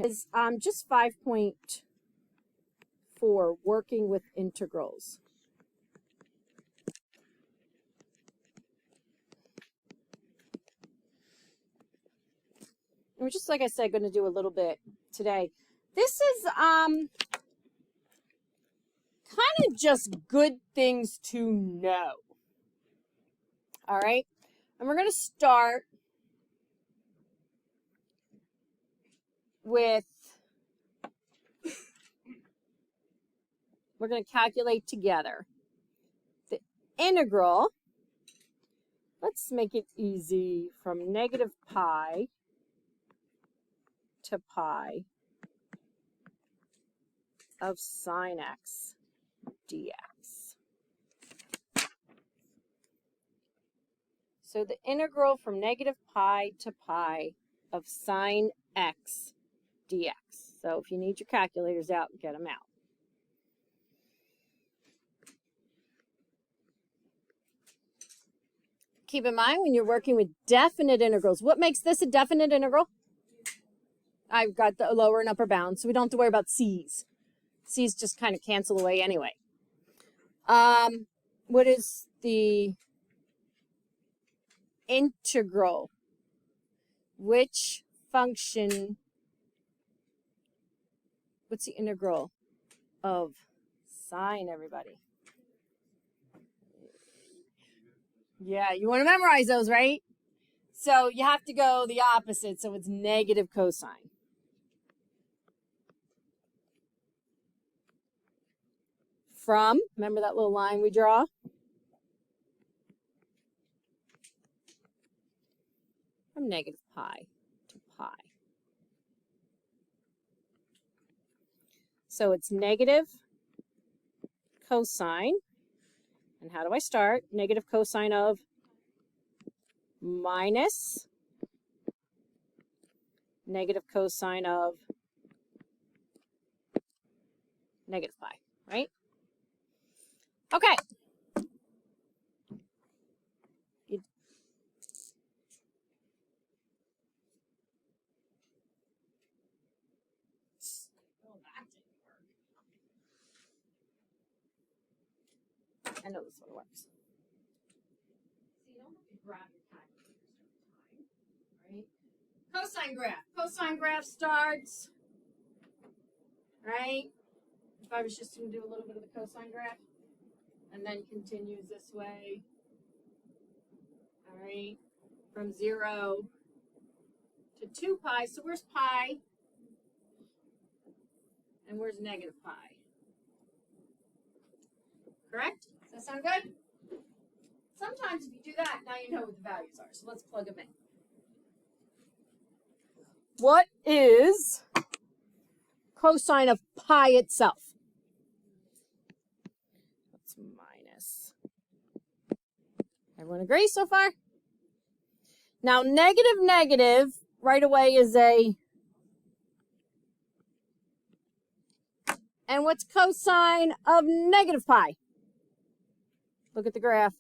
is just 5.4, working with integrals. And we're just, like I said, going to do a little bit today. This is kind of just good things to know. All right? And we're going to start with, we're going to calculate together the integral. Let's make it easy, from negative pi to pi of sine x dx. So the integral from negative pi to pi of sine x dx. So if you need your calculators out, get them out. Keep in mind when you're working with definite integrals, what makes this a definite integral? I've got the lower and upper bounds, so we don't have to worry about c's. C's just kind of cancel away anyway. What is the integral? Which function, what's the integral of sine, everybody? Yeah, you want to memorize those, right? So you have to go the opposite, so it's negative cosine. From, remember that little line we draw? From negative pi to pi. So it's negative cosine. And how do I start? Negative cosine of minus negative cosine of negative pi, right? Okay. I know this one works. So you don't have to grab your calculator every time, right? Cosine graph. Cosine graph starts, right? If I was just going to do a little bit of the cosine graph, and then continues this way, all right, from 0 to 2 pi. So where's pi? And where's negative pi? Correct? Does that sound good? Sometimes if you do that, now you know what the values are. So let's plug them in. What is cosine of pi itself? That's minus. Everyone agree so far? Now, negative, negative, right away is a... And what's cosine of negative pi? Look at the graph.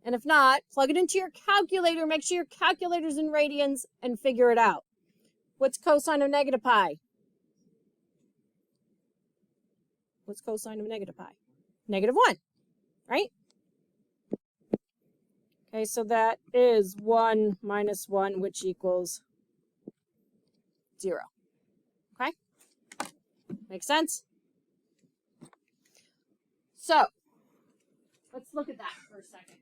And if not, plug it into your calculator. Make sure your calculator's in radians and figure it out. What's cosine of negative pi? What's cosine of negative pi? Negative 1, right? Okay, so that is 1 minus 1, which equals 0. Okay? Makes sense? So, let's look at that for a second.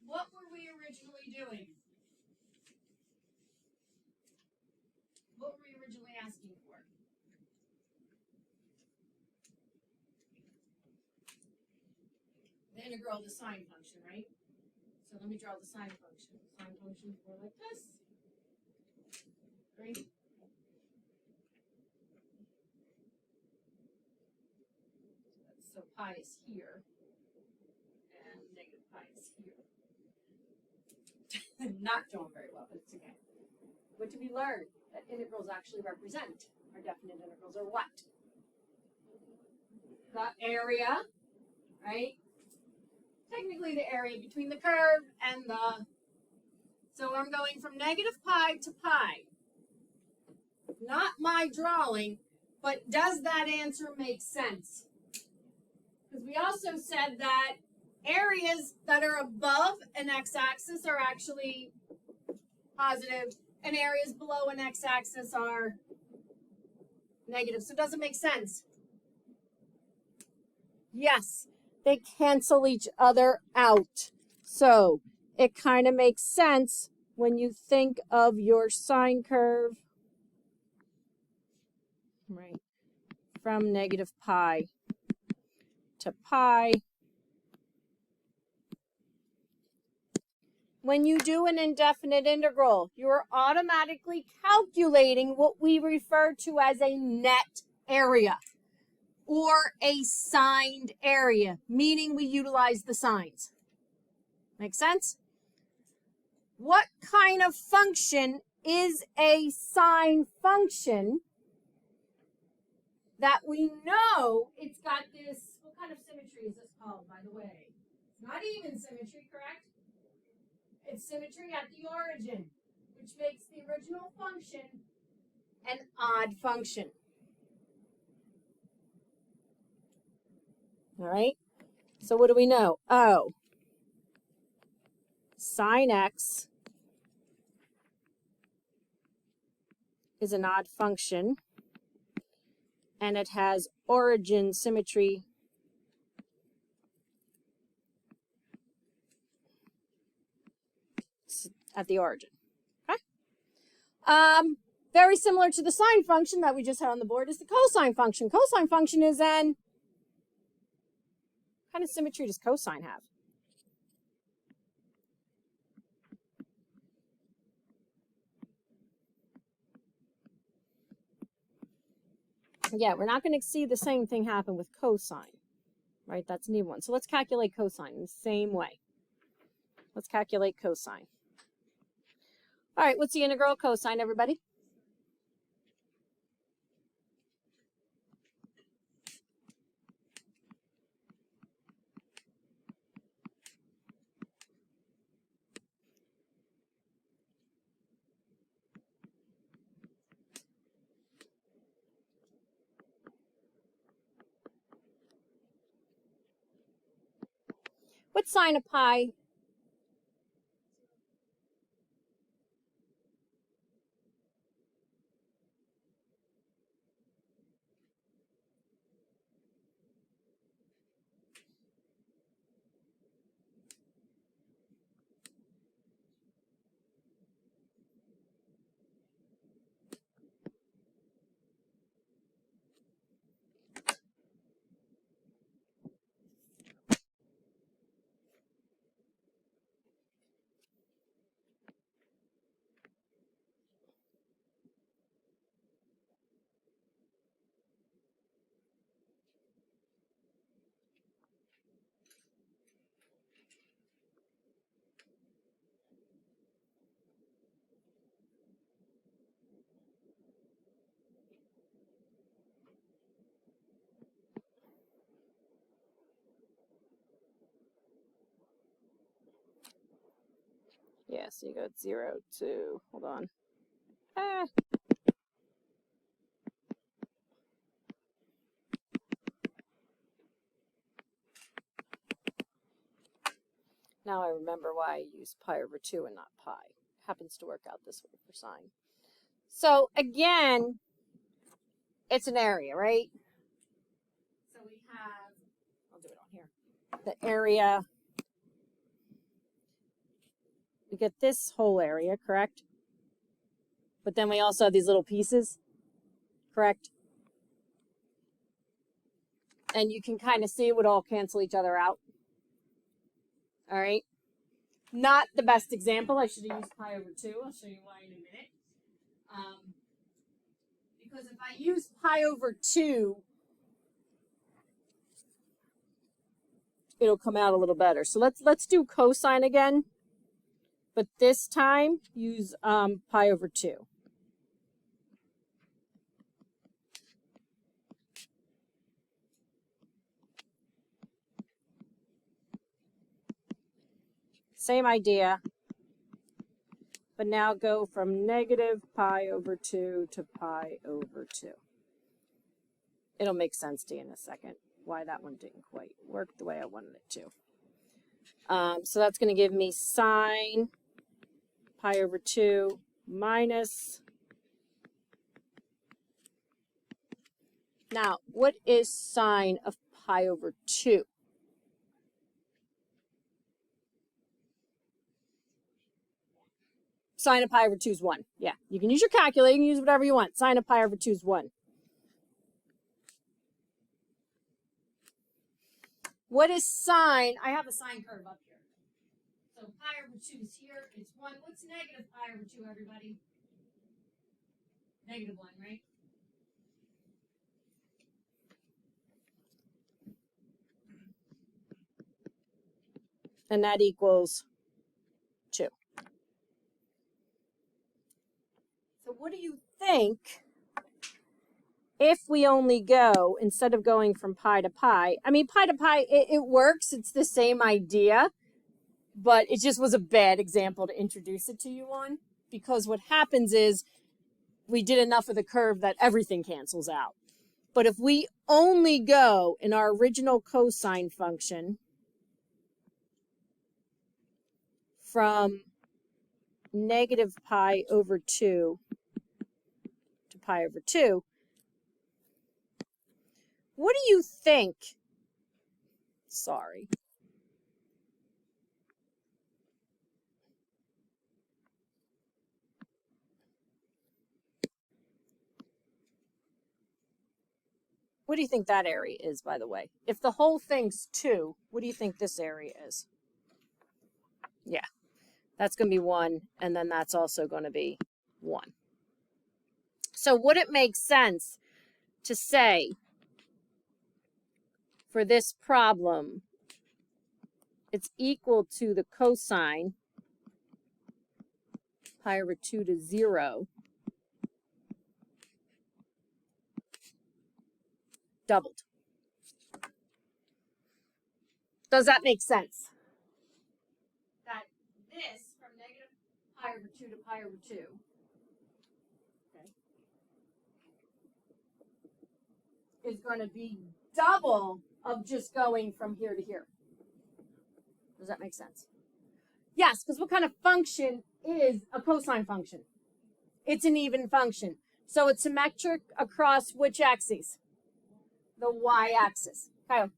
What were we originally doing? What were we originally asking for? The integral of the sine function, right? So let me draw the sine function. Sine function go like this. Right? So pi is here. And negative pi is here. Not doing very well, but it's okay. What did we learn? That integrals actually represent. Our definite integrals are what? The area, right? Technically the area between the curve and the... So I'm going from negative pi to pi. not my drawing, but does that answer make sense? Because we also said that areas that are above an x-axis are actually positive, and areas below an x-axis are negative. So does it make sense? Yes, they cancel each other out. So it kind of makes sense when you think of your sine curve, right, from negative pi to pi. When you do an indefinite integral, you're automatically calculating what we refer to as a net area or a signed area, meaning we utilize the signs. Make sense? What kind of function is a sine function that we know it's got this? What kind of symmetry is this called, by the way? It's not even symmetry, correct? It's symmetry at the origin, which makes the original function an odd function. All right? So what do we know? Oh, sine x is an odd function, and it has origin symmetry at the origin. Okay? Very similar to the sine function that we just had on the board is the cosine function. Cosine function is an, what kind of symmetry does cosine have? Yeah, we're not going to see the same thing happen with cosine, right? That's an even one. So let's calculate cosine in the same way. Let's calculate cosine. All right, what's the integral of cosine, everybody? What's sine of pi? Yeah, so you got 0 to, hold on. Now I remember why I use pi over 2 and not pi. It happens to work out this way for sine. So again, it's an area, right? So we have, I'll do it on here. The area, we get this whole area, correct? But then we also have these little pieces, correct? And you can kind of see it would all cancel each other out. All right. Not the best example. I should have used pi over 2. I'll show you why in a minute. Because if I use pi over 2, it'll come out a little better. So let's do cosine again. But this time, use pi over 2. Same idea. but now go from negative pi over 2 to pi over 2. It'll make sense to you in a second why that one didn't quite work the way I wanted it to. So that's going to give me sine pi over 2 minus. Now, what is sine of pi over 2? Sine of pi over 2 is 1. Yeah, you can use your calculator, you can use whatever you want. Sine of pi over 2 is 1. What is sine? I have a sine curve up here. So pi over 2 is here. It's 1. What's negative pi over 2, everybody? Negative 1, right? And that equals 2. So what do you think if we only go, instead of going from pi to pi, I mean, pi to pi, it works. It's the same idea, but it just was a bad example to introduce it to you on, because what happens is we did enough of the curve that everything cancels out. But if we only go in our original cosine function from negative pi over 2 to pi over 2, what do you think? Sorry. What do you think that area is, by the way? If the whole thing's 2, what do you think this area is? Yeah, that's going to be 1, and then that's also going to be 1. So would it make sense to say for this problem, it's equal to the cosine pi over 2 to 0 doubled? Does that make sense? That this from negative pi over 2 to pi over 2, okay, is going to be double of just going from here to here. Does that make sense? Yes, because what kind of function is a cosine function? It's an even function. So it's symmetric across which axes? The y-axis. Okay.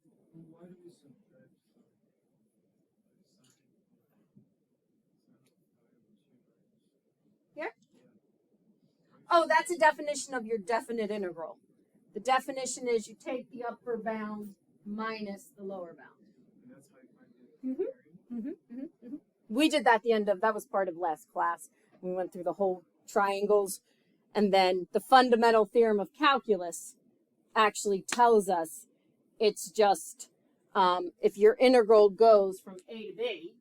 Here? Oh, that's a definition of your definite integral. The definition is you take the upper bound minus the lower bound. We did that at the end of, that was part of last class. We went through the whole triangles, and then the fundamental theorem of calculus actually tells us it's just if your integral goes from A to B,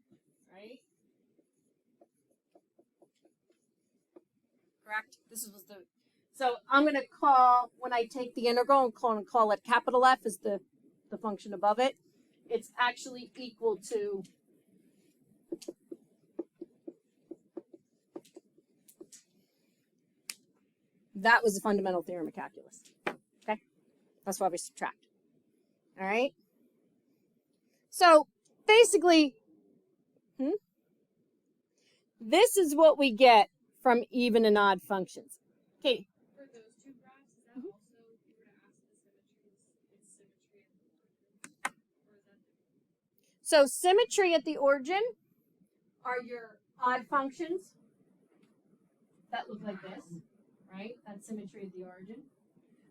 right? Correct? This was the, so I'm going to call, when I take the integral, I'm going to call it capital F as the function above it. It's actually equal to that was the fundamental theorem of calculus. Okay? That's why we subtract. All right? So basically, this is what we get from even and odd functions. Okay. For those two graphs, is that also, if you were to ask the symmetry, it's symmetry at the origin? Or is that different? So symmetry at the origin are your odd functions that look like this, right? That's symmetry at the origin.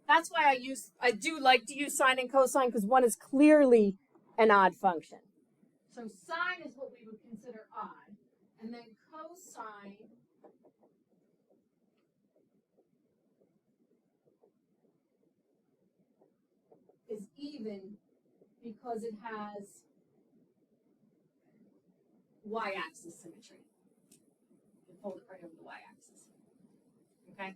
That's why I do like to use sine and cosine, because one is clearly an odd function. So sine is what we would consider odd, and then cosine is even because it has y-axis symmetry. You fold it right over the y-axis. Okay?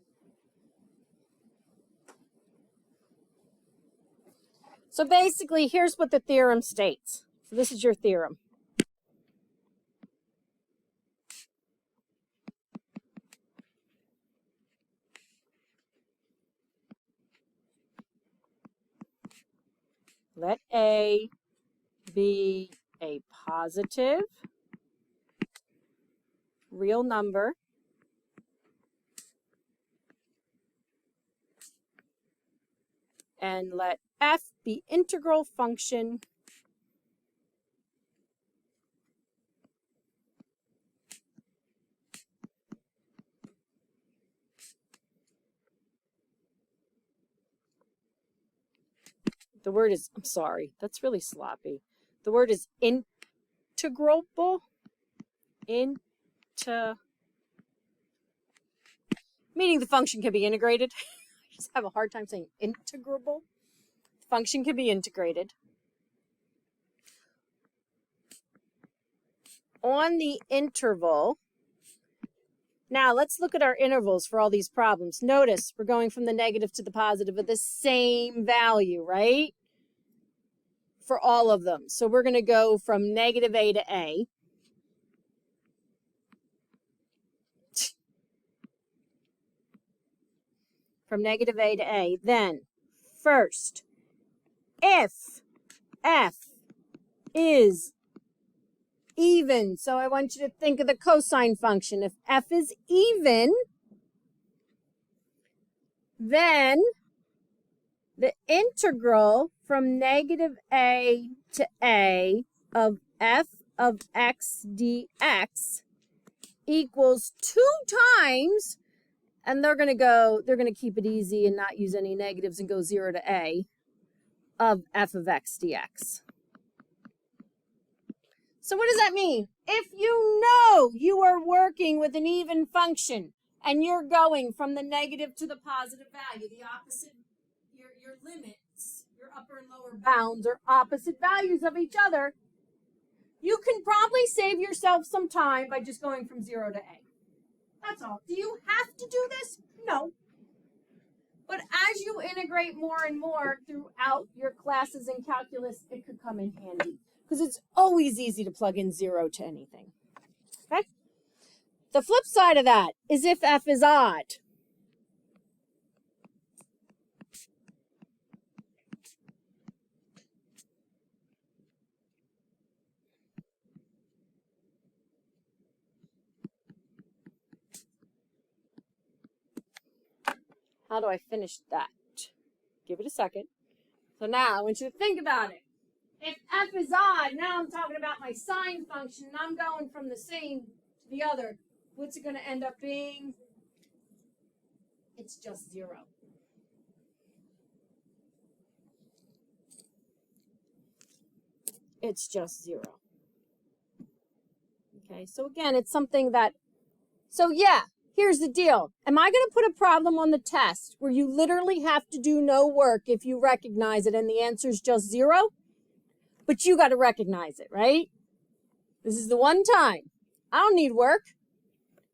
So basically, here's what the theorem states. So this is your theorem. let A be a positive real number and let F be integral function the word is, I'm sorry, that's really sloppy. The word is integrable. Meaning the function can be integrated. I just have a hard time saying integrable. The function can be integrated on the interval. Now let's look at our intervals for all these problems. Notice we're going from the negative to the positive with the same value, right? For all of them. So we're going to go from negative A to A. From negative A to A. Then, first, if F is even, so I want you to think of the cosine function. If F is even, then the integral from negative A to A of F of x dx equals 2 times, and they're going to keep it easy and not use any negatives and go 0 to A of F of x dx. So what does that mean? If you know you are working with an even function and you're going from the negative to the positive value, the opposite, your limits, your upper and lower bounds are opposite values of each other, you can probably save yourself some time by just going from 0 to A. That's all. Do you have to do this? No. But as you integrate more and more throughout your classes in calculus, it could come in handy. Because it's always easy to plug in 0 to anything. Okay? The flip side of that is if F is odd. How do I finish that? Give it a second. So now I want you to think about it. If F is odd, now I'm talking about my sine function, and I'm going from the same to the other. What's it going to end up being? It's just 0. It's just 0. Okay, so again, it's something that, so yeah, here's the deal. Am I going to put a problem on the test where you literally have to do no work if you recognize it and the answer is just 0? But you got to recognize it, right? This is the one time. I don't need work.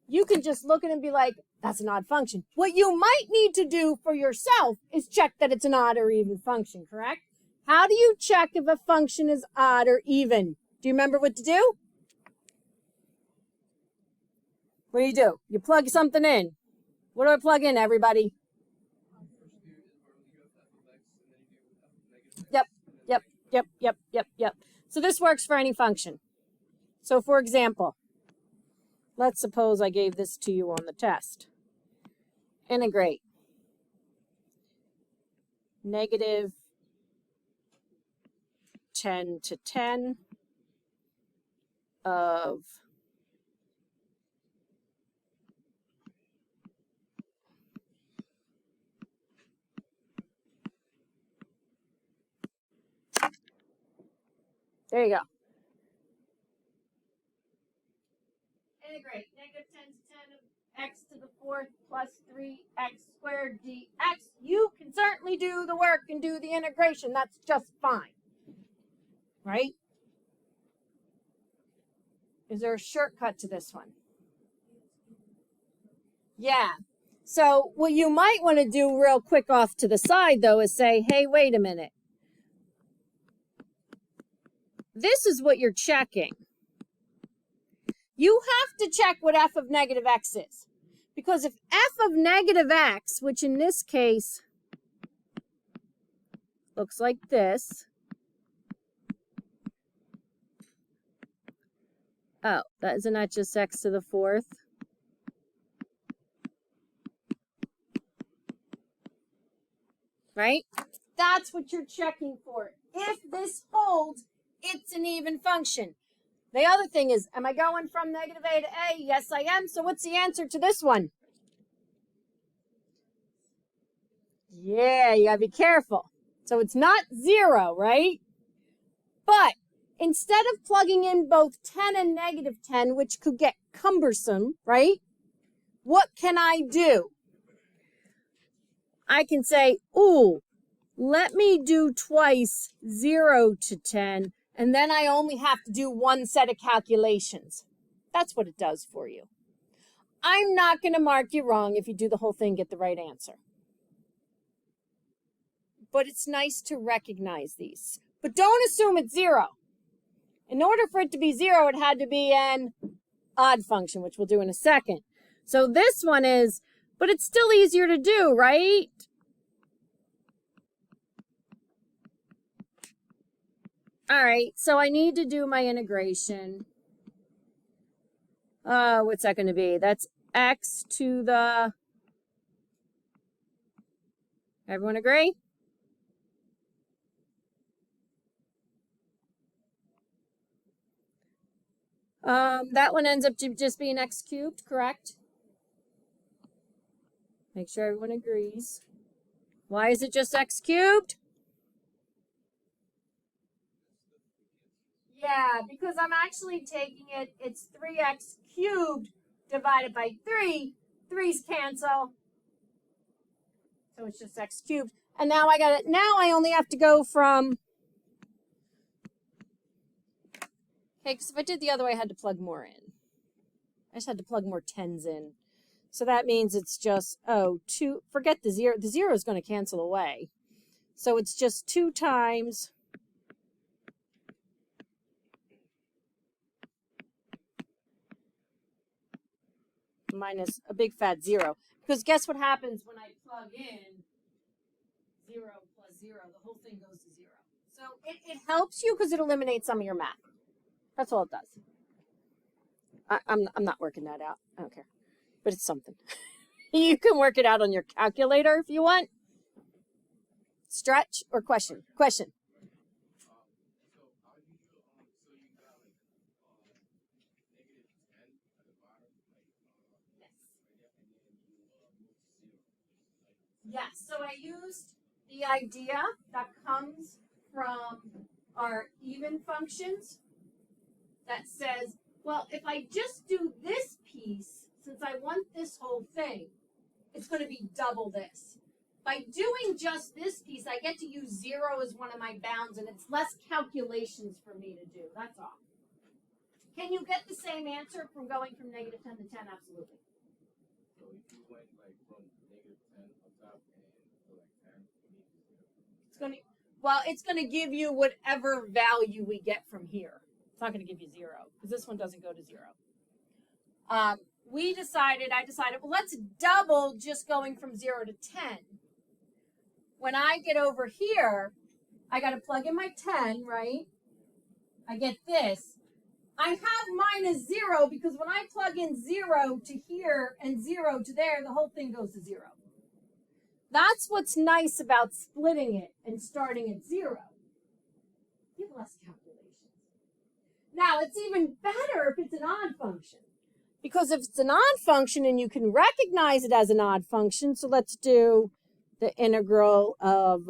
You can just look at it and be like, that's an odd function. What you might need to do for yourself is check that it's an odd or even function, correct? How do you check if a function is odd or even? Do you remember what to do? What do? You plug something in. What do I plug in, everybody? Yep. So this works for any function. So for example, let's suppose I gave this to you on the test. Integrate negative 10 to 10 of there you go. Integrate negative 10 to 10 of x to the 4th plus 3x squared dx. You can certainly do the work and do the integration. That's just fine. Right? Is there a shortcut to this one? Yeah. So what you might want to do real quick off to the side, though, is say, hey, wait a minute. This is what you're checking. You have to check what f of negative x is. Because if f of negative x, which in this case looks like this, Oh, isn't that just x to the fourth? Right? That's what you're checking for. If this holds, it's an even function. The other thing is, am I going from negative a to a? Yes, I am. So what's the answer to this one? Yeah, you gotta be careful. So it's not 0, right? But instead of plugging in both 10 and negative 10, which could get cumbersome, right? What can I do? I can say, ooh, let me do twice 0 to 10, and then I only have to do one set of calculations. That's what it does for you. I'm not going to mark you wrong if you do the whole thing, get the right answer. But it's nice to recognize these. But don't assume it's 0. In order for it to be 0, it had to be an odd function, which we'll do in a second. So this one is, but it's still easier to do, right? All right, so I need to do my integration. What's that going to be? That's x to the... Everyone agree? That one ends up just being x cubed, correct? Make sure everyone agrees. Why is it just x cubed? Yeah, because I'm actually taking it, it's 3x cubed divided by 3. 3's cancel. So it's just x cubed. And now I got it. Now I only have to go from... Okay, because if I did the other way, I had to plug more in. I just had to plug more 10s in. So that means it's just, forget the 0. The 0 is going to cancel away. So it's just 2 times... minus a big fat 0. Because guess what happens when I plug in 0 plus 0? The whole thing goes to 0. So it helps you because it eliminates some of your math. That's all it does. I'm not working that out. I don't care. But it's something. You can work it out on your calculator if you want. Stretch or question? Question. Yes, so I used the idea that comes from our even functions that says, well, if I just do this piece, since I want this whole thing, it's going to be double this. By doing just this piece, I get to use 0 as one of my bounds, and it's less calculations for me to do. That's all. Can you get the same answer from going from negative 10 to 10? Absolutely. So if you went like from negative 10 on top and to like 10, it's going to give you whatever value we get from here. It's not going to give you 0 because this one doesn't go to 0. I decided, well, let's double just going from 0 to 10. When I get over here, I got to plug in my 10, right? I get this. I have minus 0 because when I plug in 0 to here and 0 to there, the whole thing goes to 0. That's what's nice about splitting it and starting at 0. You have less calculations. Now, it's even better if it's an odd function. Because if it's an odd function and you can recognize it as an odd function, so let's do the integral of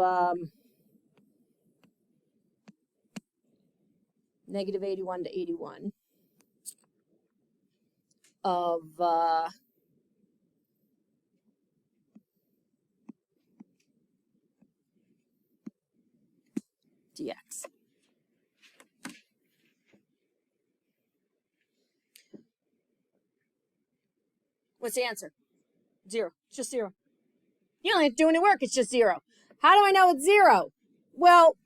negative 81 to 81 of dx. What's the answer? 0. It's just 0. You don't have to do any work. It's just 0. How do I know it's 0? Well,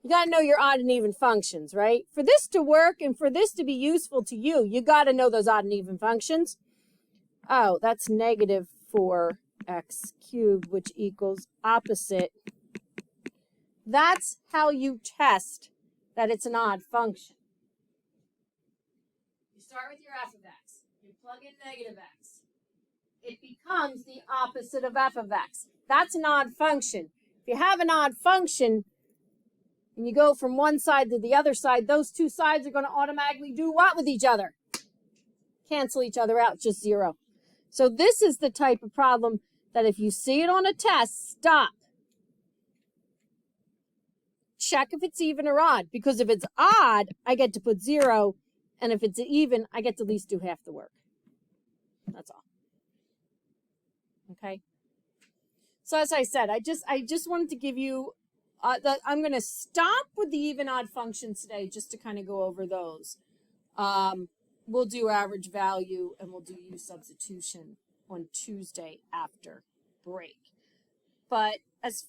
you got to know your odd and even functions, right? For this to work and for this to be useful to you, you got to know those odd and even functions. oh, that's negative 4x cubed, which equals opposite. That's how you test that it's an odd function. You start with your f of x. You plug in negative x. It becomes the opposite of f of x. That's an odd function. If you have an odd function and you go from one side to the other side, those two sides are going to automatically do what with each other? Cancel each other out, just 0. So this is the type of problem that if you see it on a test, stop. Check if it's even or odd, because if it's odd, I get to put 0, and if it's even, I get to at least do half the work. That's all. Okay? So as I said, I just wanted to give you, I'm going to stop with the even odd functions today just to kind of go over those. We'll do average value and we'll do U substitution on Tuesday after break. But as